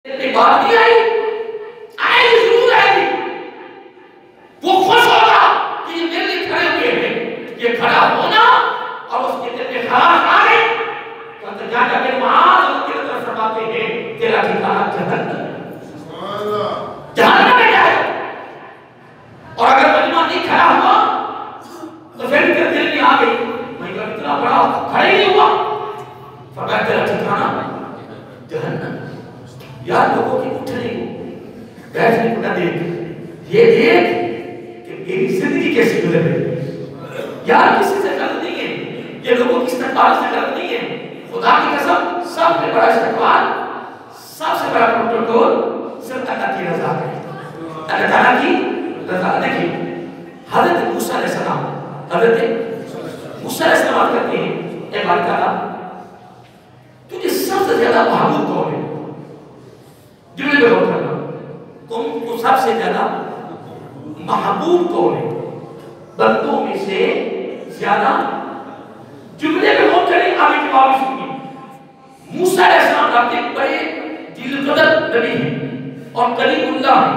اتنی بات نہیں آئی، آئے گی ضرور آئے گی. وہ خوش ہوگا کہ یہ میرے لیے کھڑے ہوئے ہیں. یہ کھڑا ہونا اور اس کے دل میں خراش آ گئی تو جا کے معاذ ان کی طرف فرماتے ہیں تیرا ٹھکانہ جہنم ہے. جہنم میں جائے. اور اگر مجمع نہیں کھڑا ہوا تو پھر تیرے دل میں آ گئی میں اتنا بڑا کھڑا ہی نہیں ہوا، فرمایا تیرا ٹھکانہ جہنم. یار لوگوں کی اٹھنے کو بیٹھنے کو نہ دیکھ، یہ دیکھ کہ میری زندگی کیسی گزر رہی ہے. یار کسی سے غلط نہیں ہے، یہ لوگوں کی استقبال سے غلط نہیں ہے. خدا کی قسم سب سے بڑا استقبال، سب سے بڑا پروٹوکول صرف اللہ کی رضا ہے. اللہ تعالیٰ کی رضا. دیکھیے حضرت موسیٰ علیہ السلام، حضرت موسیٰ علیہ السلام کرتے ہیں اے باری تعالیٰ تجھے سب سے زیادہ محبوب کون ہے؟ جملے میں غور کرنا، تم کو سب سے زیادہ محبوب کون ہے بندوں میں سے زیادہ؟ جملے میں غور کریں، آگے کی بات سنیے. موسیٰ علیہ السلام آپ کے بڑے دل قدر نبی ہیں اور کلیم اللہ ہیں،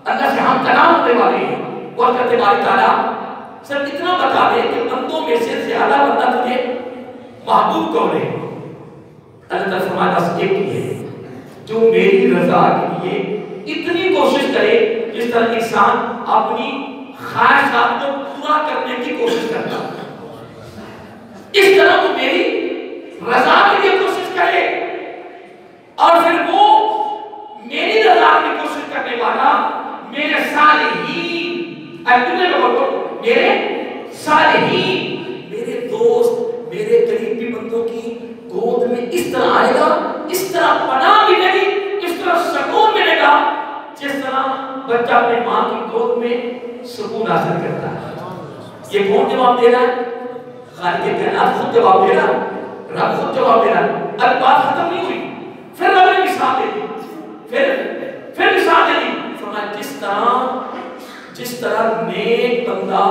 اللہ سے ہم کلام ہونے والے ہیں. غور کرتے باری تعالیٰ صرف اتنا بتا دے کہ بندوں میں سے زیادہ بندہ تجھے محبوب کون ہے؟ اللہ تعالیٰ فرمایا بس ایک ہی ہے جو میری رضا کے لیے اتنی کوشش کرے جس طرح انسان اپنی خواہشات کو پورا کرنے کی کوشش کرتا ہے، اس طرح وہ میری رضا کے لیے کوشش کرے. اور پھر وہ میری رضا کی کوشش کرنے والا میرے صالحین، میرے صالحین، میرے دوست، میرے قریبی بندوں کی گود میں اس طرح آئے گا، اس طرح پناہ ملے گی، اس طرح سکون ملے گا جس طرح بچہ اپنے ماں کی گود میں سکون حاصل کرتا ہے. یہ کون جواب دے رہا ہے؟ خالق کائنات خود جواب دے رہا ہے، رب خود جواب دے رہا ہے. اب بات ختم نہیں ہوئی، پھر رب نے مثال دے دی، پھر مثال دے دی. فرمایا جس طرح نیک بندہ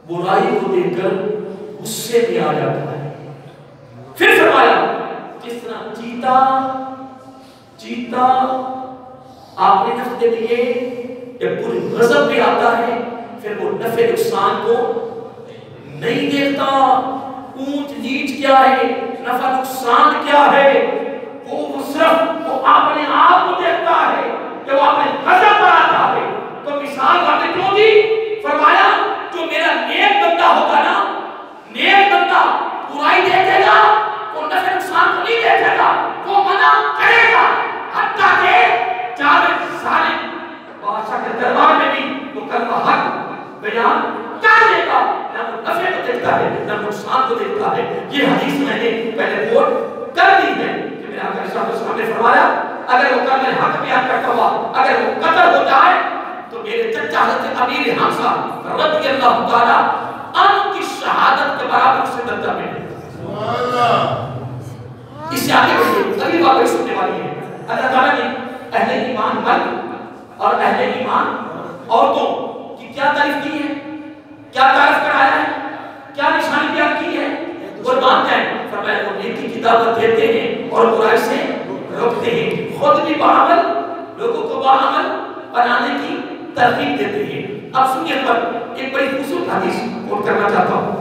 برائی کو دیکھ کر غصے میں آ جاتا ہے، پھر فرمایا جس طرح چیتا اپنے نفع کے لیے جب پوری غضب میں آتا ہے پھر وہ نفع نقصان کو نہیں دیکھتا، اونچ نیچ کیا ہے، نفع نقصان کیا ہے، وہ صرف وہ اپنے آپ کو دیکھتا ہے کہ وہ اپنے غضب پر آتا ہے. تو مثال آپ نے کیوں دی؟ فرمایا جو میرا نیک بندہ ہوگا نا، نیک بندہ برائی دیکھے گا، وہ نفع نقصان کو نہیں دیکھے گا، وہ منع کرے گا، حتیٰ کہ جاوید ظالم بادشاہ کے دربار میں بھی وہ کلمہ حق بیان کر دے گا. نہ وہ نفع کو دیکھتا ہے نہ نقصان کو دیکھتا ہے. یہ حدیث میں نے پہلے کوٹ کر دی ہے کہ میرے آقا صلی اللہ علیہ وسلم نے فرمایا اگر وہ کلمہ حق بیان کرتا ہوا اگر وہ قتل ہو جائے تو میرے چچا حضرت امیر حمزہ رضی اللہ تعالیٰ عنہ کی شہادت کے برابر سے درجہ ملے. اس سے آگے بڑھئے اگلی بات سننے والی ہے. اللہ تعالیٰ نے اہل ایمان مرد اور اہل ایمان عورتوں کی کیا تعریف کی ہے، کیا تعریف کرایا ہے، کیا نشانی بیان کی ہے. قربان جائیں، فرمایا وہ نیکی کی دعوت دیتے ہیں اور برائی سے روکتے ہیں، خود بھی بعمل لوگوں کو بعمل بنانے کی ترغیب دیتے ہیں. اب سنیے پر ایک بڑی خوبصورت حدیث کوٹ کرنا چاہتا ہوں.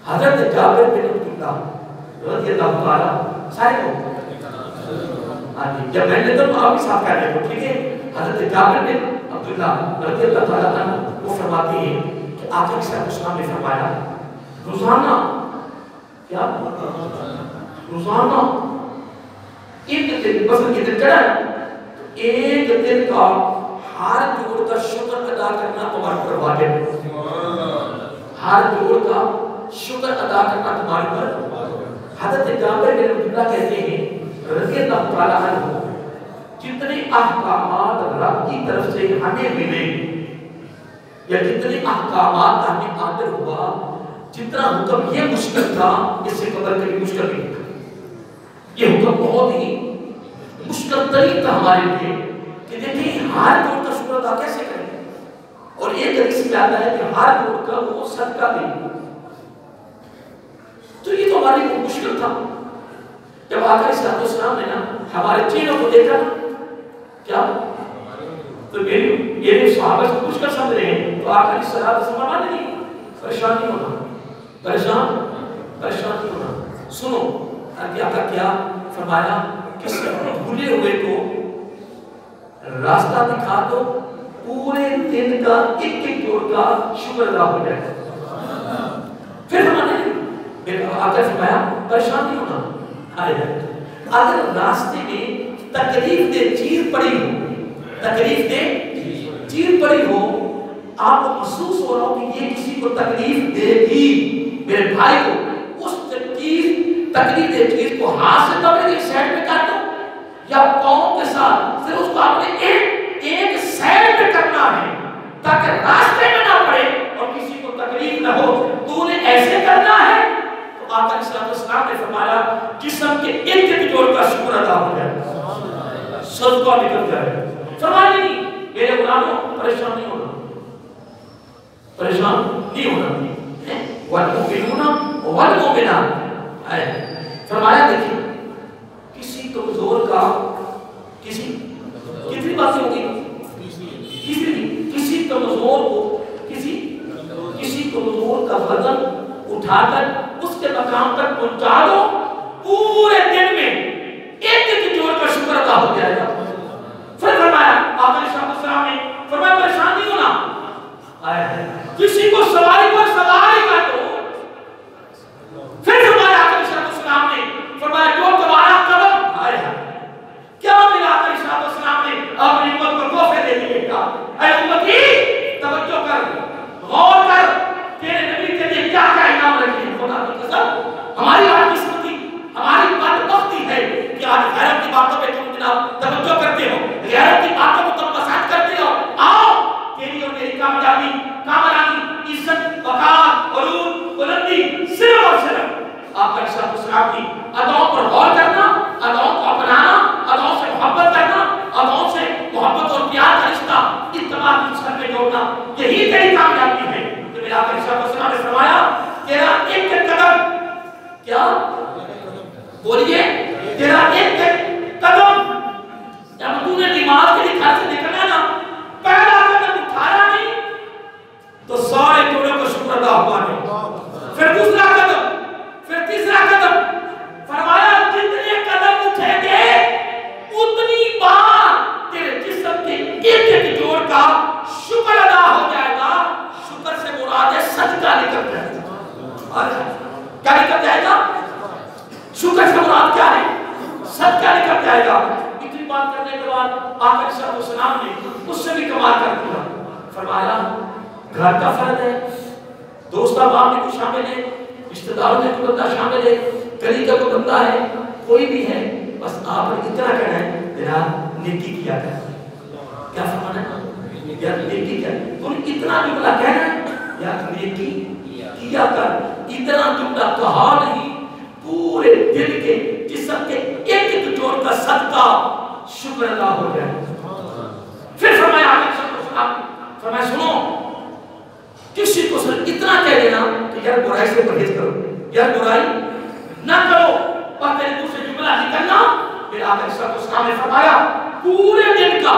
حضرت جابر بن عبداللہ رضی اللہ تعالیٰ سارے کو جب میں نے تو آپ بھی ساتھ کر رہے ہو، ٹھیک ہے. حضرت جابر بن عبداللہ رضی اللہ تعالیٰ عنہ وہ فرماتے ہیں کہ آقا صلی اللہ علیہ وسلم نے فرمایا روزانہ کیا روزانہ ایک دن بس یہ دن چڑھا ایک دن کا ہر جوڑ کا شکر ادا کرنا تمہارے پر واجب ہے. ہر جوڑ کا شکر ادا کرنا تمہارے پر. حضرت جابر بن عبداللہ کہتے ہیں رضی اللہ تعالیٰ عنہ جتنے احکامات رب کی طرف سے ہمیں ملے یا جتنے احکامات ہمیں قادر ہوا، جتنا حکم یہ مشکل تھا اس سے قبل کبھی مشکل نہیں تھا. یہ حکم بہت ہی مشکل ترین تھا ہمارے لیے کہ دیکھیں ہر جوڑ کا شکر ادا کیسے کریں. اور ایک حدیث میں آتا ہے کہ ہر جوڑ کا وہ صدقہ دیں. تو یہ تو ہمارے لیے مشکل تھا. جب آقا صلی اللہ علیہ وسلم نے نا ہمارے چینوں کو دیکھا کیا تو میرے صحابہ سے پوچھ کر سمجھ رہے ہیں تو آخری صلاح سمجھا نہیں پریشان نہیں ہونا پریشان نہیں ہونا سنو کیا تھا کیا فرمایا کسی بھولے ہوئے کو راستہ دکھا دو پورے دن کا ایک جوڑ کا شکر ادا ہو جائے پھر ہمارے آقا فرمایا پریشان نہیں ہونا اگر راستے میں تکلیف دہ چیز پڑی ہو آپ کو محسوس ہو رہا ہو کہ یہ کسی کو تکلیف دے گی میرے بھائی کو اس تکلیف دہ چیز کو ہاتھ سے پکڑ کے سائڈ پہ کر دو یا پاؤں کے ساتھ پھر اس کو آپ نے ایک سائڈ پہ کرنا ہے تاکہ راستے میں نہ پڑے اور کسی کو تکلیف نہ ہو تو انہیں ایسے کرنا ہے تو آقا علیہ السلام نے فرمایا جسم کے ایک جوڑ کا شکر ادا ہو جائے صدقہ نکل جائے فرمایا نہیں میرے غلاموں پریشان نہیں ہونا والمؤمنون والمؤمنات فرمایا دیکھیں کسی کمزور کا کتنی باتیں ہوگی کسی کمزور کو کسی کمزور کا وزن اٹھا کر اس کے مقام تک پہنچا دو پورے دن میں ایک جوڑ کا شکر ادا ہو جائے گا پھر فرمایا آقا علیہ السلام نے فرمایا پریشان نہیں ہونا کسی کو سواری پر سواری کر دو پھر فرمایا آقا علیہ السلام نے فرمایا جو تمہارا قدم آئے کیا میرا آقا علیہ السلام نے اپنی امت کو تحفے دے دیے گا اے امتی توجہ کر غور کر تیرے نبی کے لیے کیا انعام رکھے خدا کی قسم ہماری بدقسمتی ہماری بدبختی ہے کہ آج غیرت کی باتوں پہ تم جناب توجہ کرتے ہو غیرت کی باتوں کو تم پسند کرتے ہو آؤ تیری اور میری کامیابی کامرانی عزت وقار علوم بلندی صرف اور صرف آپ علیہ السلام کی اداؤں پر غور کرنا اداؤں کو اپنانا اداؤں سے محبت کرنا اداؤں سے محبت اور پیار کا رشتہ اتباع کی سر میں جوڑنا یہی تیری کامیابی ہے کہ میرا آپ علیہ السلام نے فرمایا تیرا ایک قدم کیا بولیے تیرا ایک قدم جب تو نے نماز کے لیے گھر سے نکلنا نا پہلا قدم اٹھایا نہیں تو سارے جوڑوں کو شکر ادا ہوا نہیں پھر دوسرا قدم پھر تیسرا قدم فرمایا جتنے قدم اٹھے گے اتنی بار تیرے جسم کے ایک جوڑ کا شکر ادا ہو جائے گا شکر سے مراد ہے صدقہ نکل جائے گا کیا نکل جائے گا شکر سے مراد کیا ہے صدقہ نکل جائے گا اتنی بات کرنے کے بعد آقا علیہ السلام نے اس سے بھی کمال کر دیا فرمایا گھر کا فرد ہے دوست احباب میں کوئی شامل ہے رشتہ داروں میں کوئی بندہ شامل ہے گلی کا کوئی بندہ ہے کوئی بھی ہے بس آپ نے اتنا کہنا ہے میرا نیکی کیا کر کیا فرمانا ہے یار نیکی کیا تو اتنا جملہ کہنا ہے یار نیکی کیا کر اتنا جملہ کہا نہیں پورے دل کے جسم کے ایک جوڑ کا صدقہ شکر ادا ہو جائے پھر فرمایا فرمایا سنو کسی کو صرف اتنا کہہ دینا کہ یار برائی سے پرہیز کرو یار برائی نہ کرو اور تیرے دوسرے جملہ نکلنا پھر آقا علیہ السلام نے فرمایا پورے دن کا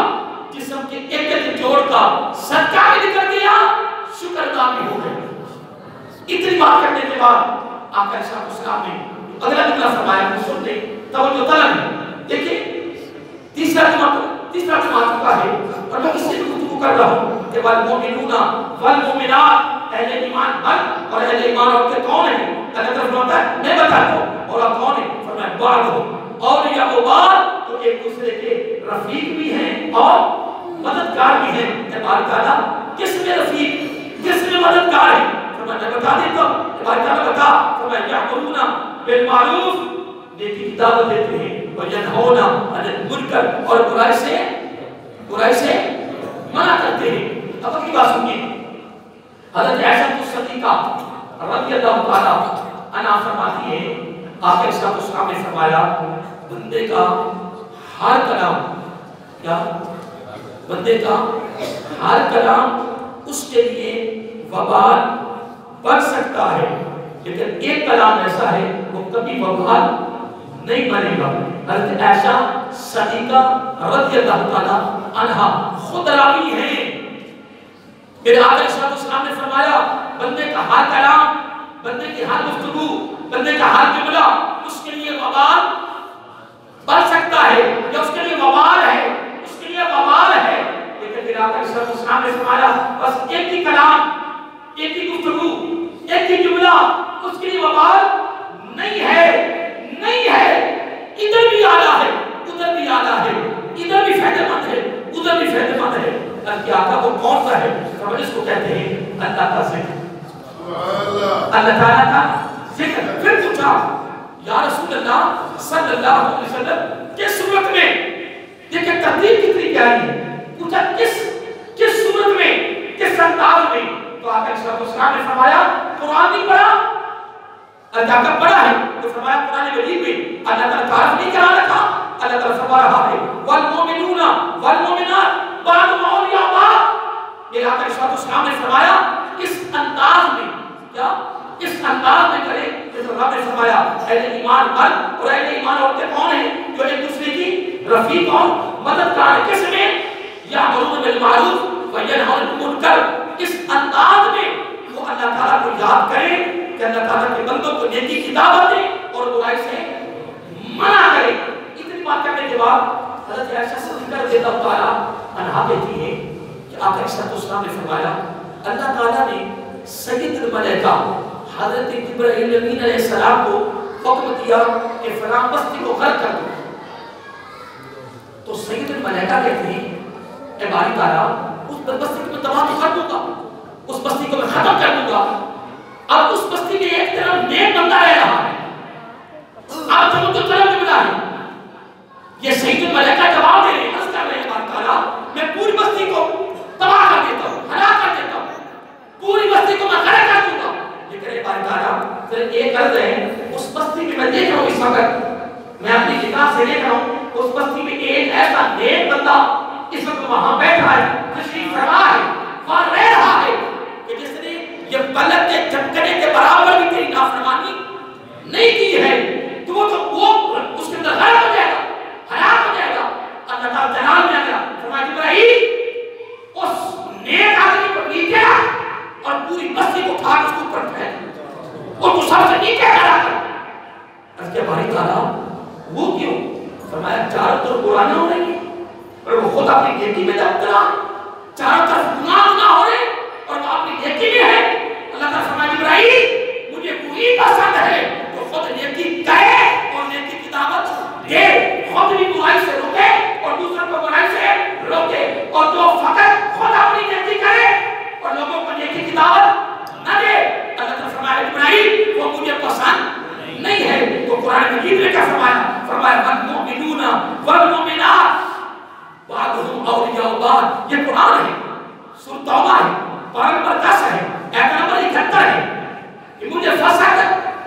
جسم کے ایک جوڑ کا صدقہ بھی نکل گیا شکر ادا بھی ہو گیا اتنی بات کرنے کے بعد آقا علیہ السلام نے اگلا جملہ فرمایا سن لیں توجہ طلب دیکھیں تیسرا جماعت کا ہے اور میں اس سے گفتگو کر رہا ہوں کہ والمؤمنون والمؤمنات اہل ایمان بل اور اہل ایمان عورتیں کون ہیں اللہ تعالیٰ فرماتا ہے میں بتاتا ہوں اور آپ کون ہیں فرمایا بعض ہو اور یا بعض تو ایک دوسرے کے رفیق بھی ہیں اور مددگار بھی ہیں تبارک تعالیٰ کس میں رفیق کس میں مددگار ہے فرمایا میں بتا دیتا ہوں تبارک تعالیٰ بتا فرمایا یأمرون بالمعروف نیکی کی دعوت دیتے ہیں اور ینہون عن المنکر اور برائی سے منع کرتے ہیں اب اگلی بات سنیے حضرت عائشہ صدیقہ رضی اللہ تعالیٰ عنہا فرماتی ہے آقا علیہ السلام نے فرمایا بندے کا ہر کلام کیا بندے کا ہر کلام اس کے لیے وبال بن سکتا ہے لیکن ایک کلام ایسا ہے وہ کبھی وبال نہیں بنے گا حضرت عائشہ صدیقہ رضی اللہ تعالیٰ عنہ خود راوی ہیں. میرے آقا صلی اللہ علیہ وسلم نے فرمایا بندے کا ہر کلام، بندے کی ہر گفتگو، بندے کا ہر جملہ اس کے لیے وبال بن سکتا ہے یا اس کے لیے وبال ہے، اس کے لیے وبال ہے. لیکن میرے آقا صلی اللہ علیہ وسلم نے فرمایا بس ایک ہی کلام، ایک ہی گفتگو، ایک ہی جملہ اس کے لیے وبال نہیں ہے، نہیں ہے. ادھر بھی آلہ ہے، ادھر بھی آلہ ہے، ادھر بھی فائدہ مند ہے، ادھر بھی فائدہ مند ہے. کہ آقا وہ کون سا ہے؟ سمجھ اس کو کہتے ہیں اللہ کا ذکر، اللہ تعالیٰ کا ذکر. پھر پوچھا یا رسول اللہ صلی اللہ علیہ وسلم کس صورت میں، دیکھیں ترتیب کتنی پیاری ہے. پوچھا کس صورت میں، کس انداز میں؟ تو آقا صلی اللہ علیہ وسلم نے فرمایا قرآن نہیں پڑھا؟ اللہ کا پڑھا ہے تو فرمایا قرآن مجید میں اللہ تعالیٰ تعارف نہیں کرا رکھا. اللہ تعالیٰ فرما رہا ہے والمؤمنون والمؤمنات بعضهم اولیاء بعض. میرے آقا صلی اللہ علیہ وسلم نے فرمایا اس انداز میں، کیا اس انداز میں کرے جیسے رب نے فرمایا اہل ایمان مرد اور اہل ایمان عورتیں کون ہیں جو ایک دوسرے کی رفیق اور مددگار ہیں. کس میں؟ یامرون بالمعروف وینہون عن المنکر. اس انداز میں وہ اللہ تعالیٰ کو یاد کرے کہ اللہ تعالیٰ کے بندوں کو نیکی کی دعوت دے اور برائی سے منع کرے. اتنی بات کرنے کے بعد حضرت عائشہ صدیقہ رضی اللہ تعالیٰ عنہا کہتی ہے کہ آقا صلی اللہ علیہ وسلم نے فرمایا اللہ تعالیٰ نے سید الملائکہ حضرت جبرائیل امین علیہ السلام کو حکم دیا کہ فلاں بستی کو غرق کر دو. تو سید الملائکہ کہتے ہیں اے باری تعالیٰ اس بستی کو میں تمام کر دوں گا، اس بستی کو میں ختم کر دوں گا. اب اس بستی میں ایک طرف نیک بندہ رہ رہا ہے، آپ جو تو طرف ملا ہے. یہ سید الملائکہ جواب دے رہے ہیں عرض کر رہے ہیں باری تعالیٰ میں پوری بستی کو تباہ کر دیتا ہوں، ہلاک کر دیتا ہوں، پوری بستی کو میں غرق کر دوں گا. لیکن اے باری تعالیٰ پھر ایک عرض ہے اس بستی میں دیکھ رہا ہوں اس وقت، میں اپنی کتاب سے دیکھ رہا ہوں اس بستی میں ایک ایسا نیک بندہ اس وقت وہاں بیٹھا ہے، تشریف فرما ہے، وہاں رہ رہا ہے کہ جس نے یہ پلک کے جھٹکنے کے برابر بھی تیری نافرمانی نہیں کی ہے تو وہ اس کے اندر غرق ہو جائے گا، ہلاک ہو جائے گا. اللہ تعالیٰ جلال میں آگیا فرمایا جبرائیل اس نیک آدمی کو نیچے رکھ اور پوری بستی کو اٹھا کے اس کو اوپر پھینک اور تو سب سے نیچے کرا کر. اس کے باری تعالیٰ وہ کیوں؟ فرمایا چاروں طرف قرآن ہو رہی ہے اور وہ خود اپنی نیکی میں دبتلا، چاروں طرف گناہ ہو رہے اور وہ اپنی نیکی میں ہے. اللہ تعالیٰ فرمایا جبرائیل مجھے وہی پسند ہے تو خود نیکی کرے اور نیکی کی دعوت دے، خود بھی برائی سے روکے اور دوسروں کو برائی سے روکے، اور جو فقط خود اپنی نیکی کرے اور لوگوں کو نیکی کی دعوت نہ دے. اللہ تعالیٰ فرمایا جبرائیل وہ مجھے پسند نہیں ہے. تو قرآن مجید میں کیا فرمایا؟ فرمایا والمؤمنون والمؤمنات بعضهم اولیاء بعض. یہ قرآن ہے، سورۃ توبہ ہے، پارہ نمبر 10 ہے، آیت نمبر 71 ہے. کہ مجھے فساد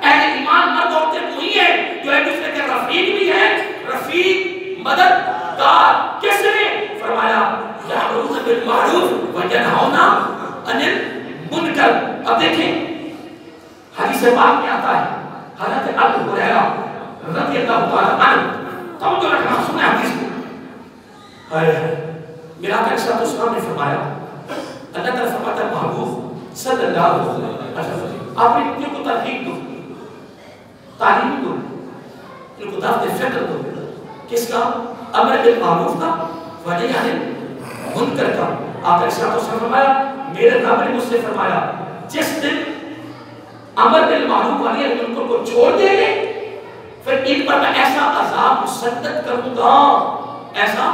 اہل ایمان مرد عورتیں وہی ہیں جو ایک دوسرے کے رفیق بھی ہیں، رفیق مددگار. کس نے؟ فرمایا یامرون بالمعروف وینہون عن المنکر. اب دیکھیں حدیث پاک میں آتا ہے حضرت ابو ہریرہ رضی اللہ تعالیٰ عنہ، توجہ رکھنا سنیں حدیث کو. میرا آقا صلی اللہ علیہ وسلم نے فرمایا اللہ تعالیٰ فرماتا ہے محبوب صلی اللہ علیہ وسلم آپ نے ان کو ترغیب دو، تعلیم دو، ان کو دعوت فکر دو. کس کا؟ امر بالمعروف کا ونہی عن المنکر کا. آقا صلی اللہ علیہ وسلم فرمایا میرے رب نے مجھ سے فرمایا جس دن امر بالمعروف ونہی عن المنکر کو چھوڑ دیں گے پھر ان پر میں ایسا عذاب مسلط کروں گا، ایسا.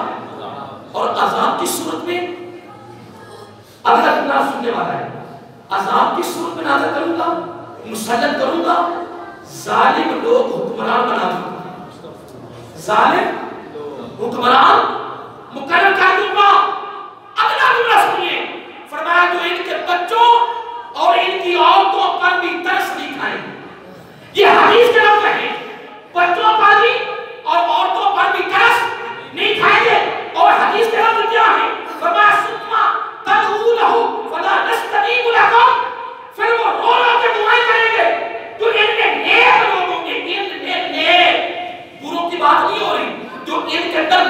اور عذاب کی صورت میں اگر اللہ سننے والا ہے عذاب کی صورت میں نازل کروں گا، مسلط کروں گا، ظالم لوگ حکمران بنا دوں گا، ظالم حکمران مقرر کر دوں گا. اگلا جملہ سنیے، فرمایا جو ان کے بچوں اور ان کی عورتوں پر بھی ترس نہیں کھائیں. یہ حدیث کے لفظ ہیں، بچوں پر بھی اور عورتوں پر بھی ترس نہیں کھائیں گے. اور حدیث کے لفظ کیا ہے؟ فرمایا ثم تدعو له فلا نستجیب لكم. پھر وہ رو رو کے دعائیں کریں گے تو ان میں نیک لوگوں کے ان میں نیک بروں کی بات نہیں ہو رہی، جو ان کے اندر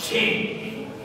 6,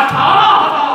18,000।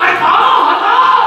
18,000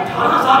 18,000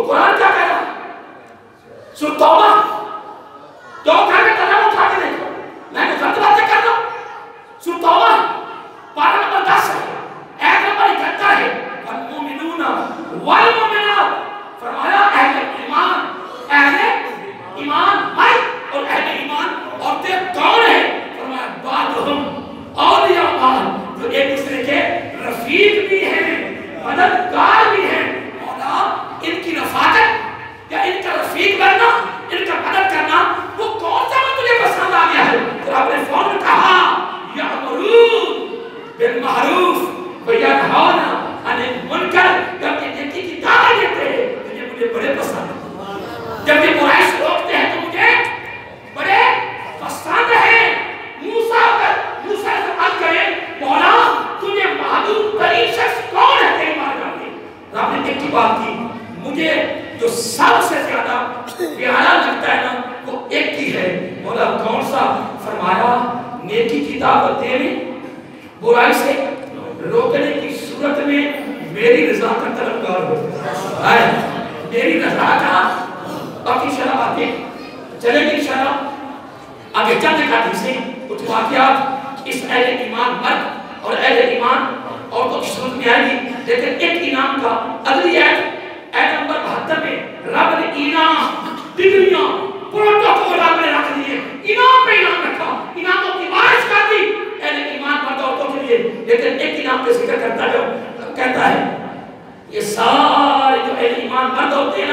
تو قرآن کیا کہہ رہا ہے؟ سورۃ توبہ جو گھر میں قلم اٹھا کے دیکھو، میں نے غلط باتیں کر رہا ہوں. سورۃ توبہ پارہ نمبر 10 ہے، آیت نمبر 71 ہے. والمؤمنون والمؤمنات، فرمایا اہل ایمان مرد اور اہل ایمان عورتیں کون ہیں؟ فرمایا بعضهم اولیاء بعض، جو ایک دوسرے کے رفیق بھی ہیں، مددگار بھی ہیں. مولا ان کی رفاقت یا ان کا رفیق بننا، ان کا مدد کرنا، وہ کون سا میں تجھے پسند آ گیا ہے؟ تو آپ نے فون میں کہا یأمرون بالمعروف وینہون عن المنکر، جب یہ نیکی کی دعوت دیتے ہیں تو یہ مجھے بڑے پسند ہیں. جب یہ برائی سے روکتے ہیں تو مجھے بڑے پسند ہیں. موسیٰ سے بات کرے مولا تجھے محبوب ترین شخص کون ہے تیری بارگاہ میں؟ رب نے ایک کی بات کی، مجھے جو سب سے زیادہ پیارا لگتا ہے نا وہ ایک کی ہے. مولا کون سا؟ فرمایا نیکی کی دعوت دینے، برائی سے روکنے کی صورت میں میری رضا کا طلبگار ہو. میری رضا کا. باقی شرح باتیں چلے گی انشاءاللہ آگے چند ایک حدیثیں کچھ واقعات اس اہل ایمان مرد اور اہل ایمان عورتوں کی صورت میں آئے گی. لیکن ایک انعام کا اگلی آیت نمبر 72 میں رب نے انعام ڈگریاں پروٹوکول رب نے رکھ دیے، انعام پہ انعام رکھا، انعاموں کی بارش کر دی اہل ایمان مرد عورتوں کے لیے. لیکن ایک انعام کا ذکر کرتا ہے، کہتا ہے یہ سارے جو اہل ایمان مرد ہوتے ہیں